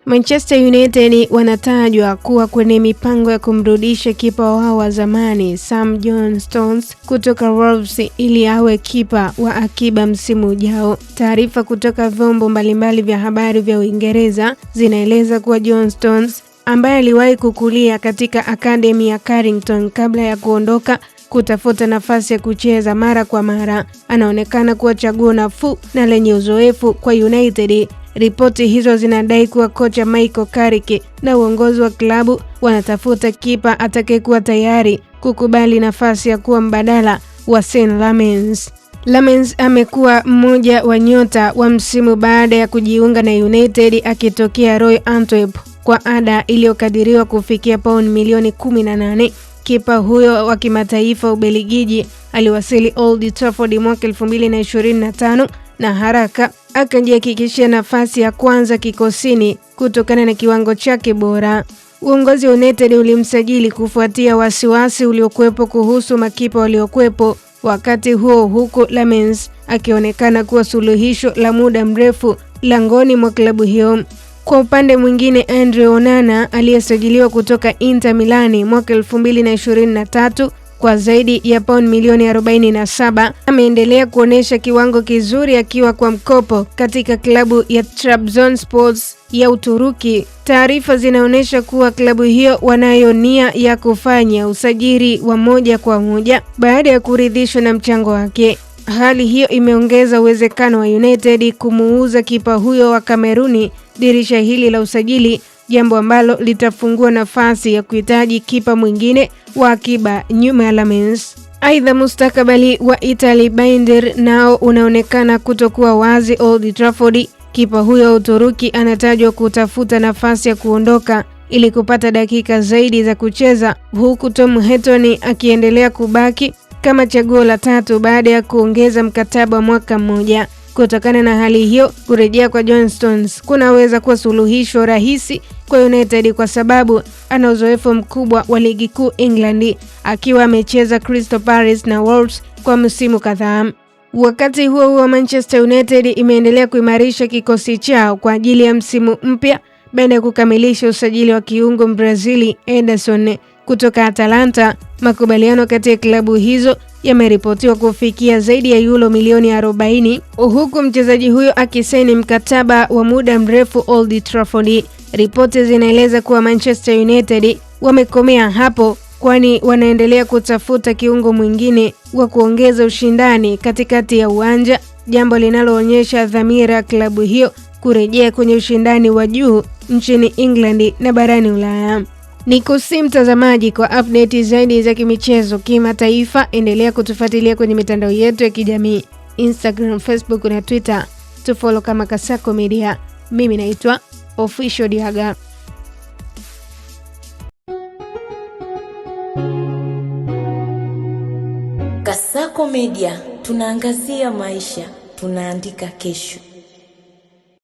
Manchester United wanatajwa kuwa kwenye mipango ya kumrudisha kipa wao wa zamani Sam Johnstones kutoka Wolves ili awe kipa wa akiba msimu ujao. Taarifa kutoka vyombo mbalimbali vya habari vya Uingereza zinaeleza kuwa Johnstones, ambaye aliwahi kukulia katika akademi ya Carrington kabla ya kuondoka kutafuta nafasi ya kucheza mara kwa mara, anaonekana kuwa chaguo nafuu na lenye uzoefu kwa United. Ripoti hizo zinadai kuwa kocha Michael Carrick na uongozi wa klabu wanatafuta kipa atakayekuwa tayari kukubali nafasi ya kuwa mbadala wa Sean Lamens. Lamens amekuwa mmoja wa nyota wa msimu baada ya kujiunga na United akitokea Royal Antwerp kwa ada iliyokadiriwa kufikia pauni milioni 18. Kipa huyo wa kimataifa Ubelgiji aliwasili Old Trafford mwaka 2025 na haraka akajihakikishia nafasi ya kwanza kikosini kutokana na kiwango chake bora. Uongozi wa United ulimsajili kufuatia wasiwasi uliokuwepo kuhusu makipa waliokuwepo wakati huo, huku Lamens akionekana kuwa suluhisho la muda mrefu langoni mwa klabu hiyo. Kwa upande mwingine, Andre Onana aliyesajiliwa kutoka Inter Milan mwaka 2023 kwa zaidi ya pauni milioni 47 ameendelea kuonesha kiwango kizuri akiwa kwa mkopo katika klabu ya Trabzonspor ya Uturuki. Taarifa zinaonyesha kuwa klabu hiyo wanayo nia ya kufanya usajili wa moja kwa moja baada ya kuridhishwa na mchango wake. Hali hiyo imeongeza uwezekano wa United kumuuza kipa huyo wa Kameruni dirisha hili la usajili, jambo ambalo litafungua nafasi ya kuhitaji kipa mwingine wa akiba nyuma ya Lamens. Aidha, mustakabali wa Italy Binder nao unaonekana kutokuwa wazi Old Trafford. Kipa huyo wa Uturuki anatajwa kutafuta nafasi ya kuondoka ili kupata dakika zaidi za kucheza, huku Tom Heaton akiendelea kubaki kama chaguo la tatu baada ya kuongeza mkataba wa mwaka mmoja. Kutokana na hali hiyo, kurejea kwa Johnstones kunaweza kuwa suluhisho rahisi kwa United kwa sababu ana uzoefu mkubwa wa ligi kuu England, akiwa amecheza Crystal Palace na Wolves kwa msimu kadhaa. Wakati huo huo, Manchester United imeendelea kuimarisha kikosi chao kwa ajili ya msimu mpya baada ya kukamilisha usajili wa kiungo Brazili Ederson kutoka Atalanta. Makubaliano kati ya klabu hizo yameripotiwa kufikia zaidi ya euro milioni 40, huku mchezaji huyo akisaini mkataba wa muda mrefu Old Trafford. Ripoti zinaeleza kuwa Manchester United wamekomea hapo, kwani wanaendelea kutafuta kiungo mwingine wa kuongeza ushindani katikati ya uwanja, jambo linaloonyesha dhamira ya klabu hiyo kurejea kwenye ushindani wa juu nchini England na barani Ulaya. Nikusi mtazamaji, kwa update zaidi za kimichezo kimataifa, endelea kutufuatilia kwenye mitandao yetu ya kijamii Instagram, Facebook na Twitter. Tufollow kama Kasako Media. Mimi naitwa Official Diaga. Kasako Media, tunaangazia maisha, tunaandika kesho.